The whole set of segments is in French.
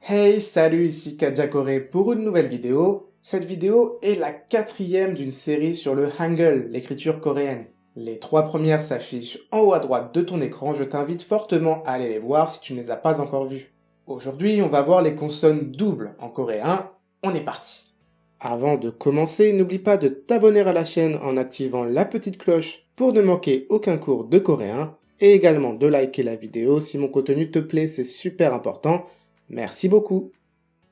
Hey, salut, ici Kadjakore pour une nouvelle vidéo. Cette vidéo est la quatrième d'une série sur le Hangul, l'écriture coréenne. Les trois premières s'affichent en haut à droite de ton écran, je t'invite fortement à aller les voir si tu ne les as pas encore vues. Aujourd'hui, on va voir les consonnes doubles en coréen. On est parti. Avant de commencer, n'oublie pas de t'abonner à la chaîne en activant la petite cloche pour ne manquer aucun cours de coréen et également de liker la vidéo si mon contenu te plaît, c'est super important. Merci beaucoup.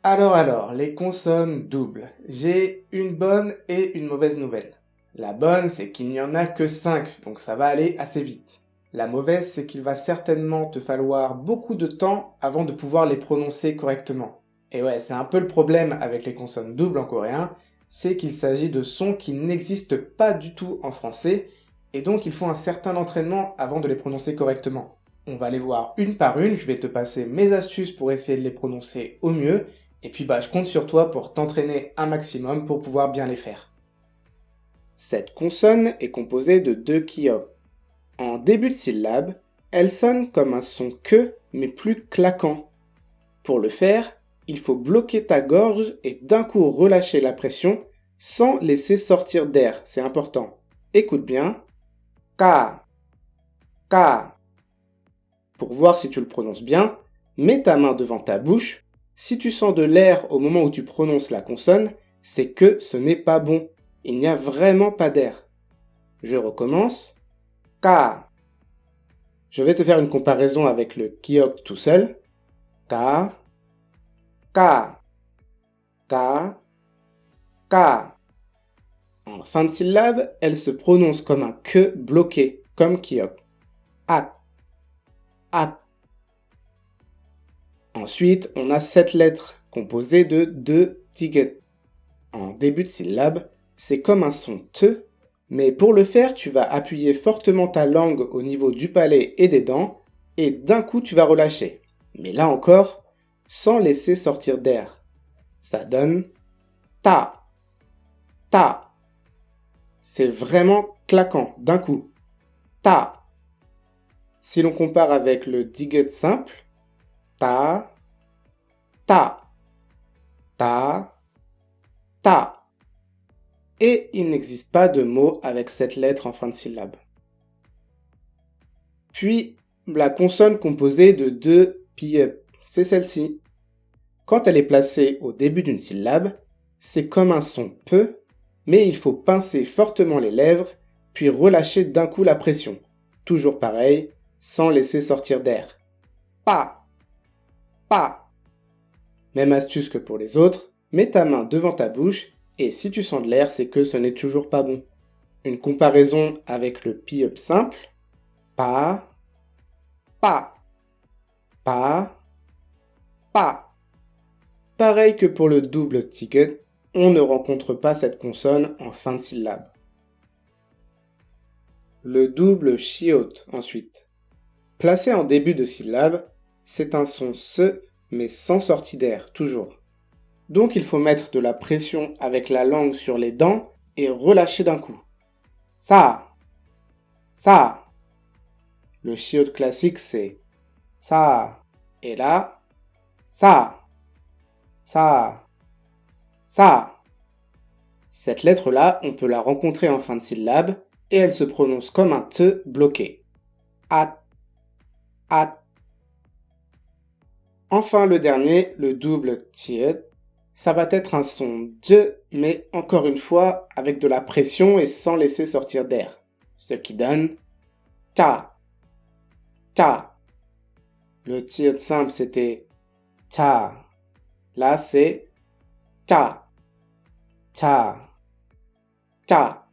Alors, les consonnes doubles. J'ai une bonne et une mauvaise nouvelle. La bonne, c'est qu'il n'y en a que 5, donc ça va aller assez vite. La mauvaise, c'est qu'il va certainement te falloir beaucoup de temps avant de pouvoir les prononcer correctement. Et ouais, c'est un peu le problème avec les consonnes doubles en coréen, c'est qu'il s'agit de sons qui n'existent pas du tout en français, et donc il faut un certain entraînement avant de les prononcer correctement. On va les voir une par une, je vais te passer mes astuces pour essayer de les prononcer au mieux, et puis je compte sur toi pour t'entraîner un maximum pour pouvoir bien les faire. Cette consonne est composée de deux kiok. En début de syllabe, elle sonne comme un son que, mais plus claquant. Pour le faire, il faut bloquer ta gorge et d'un coup relâcher la pression sans laisser sortir d'air, c'est important. Écoute bien. Ka, ka. Pour voir si tu le prononces bien, mets ta main devant ta bouche. Si tu sens de l'air au moment où tu prononces la consonne, c'est que ce n'est pas bon. Il n'y a vraiment pas d'air. Je recommence. Ka. Je vais te faire une comparaison avec le kiok tout seul. Ka, ka, ka, ka. En fin de syllabe, elle se prononce comme un que bloqué, comme kiok. Ak, ak. Ensuite, on a 7 lettres composées de 2 tickets. En début de syllabe, c'est comme un son te, mais pour le faire, tu vas appuyer fortement ta langue au niveau du palais et des dents, et d'un coup, tu vas relâcher. Mais là encore, sans laisser sortir d'air. Ça donne ta, ta. C'est vraiment claquant, d'un coup. Ta. Si l'on compare avec le diget simple, ta, ta, ta, ta. Et il n'existe pas de mot avec cette lettre en fin de syllabe. Puis, la consonne composée de deux piep, c'est celle-ci. Quand elle est placée au début d'une syllabe, c'est comme un son peu, mais il faut pincer fortement les lèvres, puis relâcher d'un coup la pression. Toujours pareil, sans laisser sortir d'air. Pa, pa. Même astuce que pour les autres, mets ta main devant ta bouche et si tu sens de l'air, c'est que ce n'est toujours pas bon. Une comparaison avec le pi-up simple. Pa, pa, pa, pa. Pareil que pour le double ticket, on ne rencontre pas cette consonne en fin de syllabe. Le double chiot ensuite. Placé en début de syllabe, c'est un son se mais sans sortie d'air, toujours. Donc il faut mettre de la pression avec la langue sur les dents et relâcher d'un coup. Ça, ça. Le chiot classique c'est ça. Et là, ça, ça, ça. Cette lettre-là, on peut la rencontrer en fin de syllabe et elle se prononce comme un te bloqué. At, at. Enfin le dernier, le double tiet. Ça va être un son de, mais encore une fois, avec de la pression et sans laisser sortir d'air. Ce qui donne ta, ta. Le tiet simple, c'était ta. Là, c'est ta, ta, ta.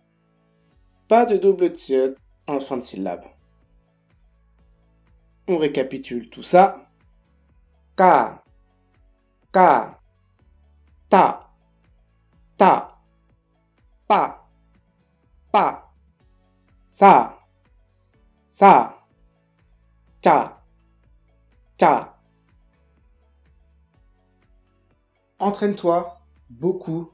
Pas de double tiet en fin de syllabe. On récapitule tout ça. Ka, ka, ta, ta, pa, pa, sa, sa, ta, ta. Entraîne-toi beaucoup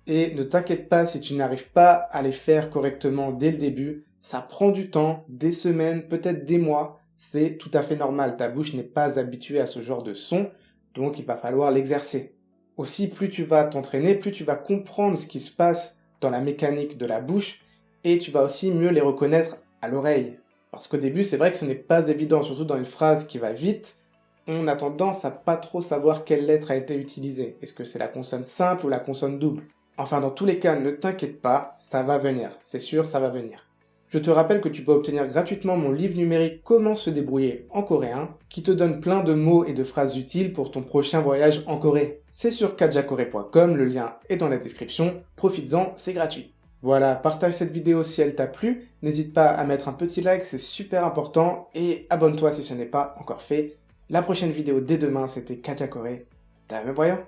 et ne t'inquiète pas si tu n'arrives pas à les faire correctement dès le début. Ça prend du temps, des semaines, peut-être des mois. C'est tout à fait normal. Ta bouche n'est pas habituée à ce genre de son. donc il va falloir l'exercer. Aussi, plus tu vas t'entraîner, plus tu vas comprendre ce qui se passe dans la mécanique de la bouche, et tu vas aussi mieux les reconnaître à l'oreille. Parce qu'au début, c'est vrai que ce n'est pas évident, surtout dans une phrase qui va vite, on a tendance à pas trop savoir quelle lettre a été utilisée. Est-ce que c'est la consonne simple ou la consonne double? Enfin, dans tous les cas, ne t'inquiète pas, ça va venir. C'est sûr, ça va venir. Je te rappelle que tu peux obtenir gratuitement mon livre numérique Comment se débrouiller en coréen, qui te donne plein de mots et de phrases utiles pour ton prochain voyage en Corée. C'est sur kajakore.com, le lien est dans la description. Profites-en, c'est gratuit. Voilà, partage cette vidéo si elle t'a plu, n'hésite pas à mettre un petit like, c'est super important, et abonne-toi si ce n'est pas encore fait. La prochaine vidéo dès demain, c'était Kajakore. Damen voyons.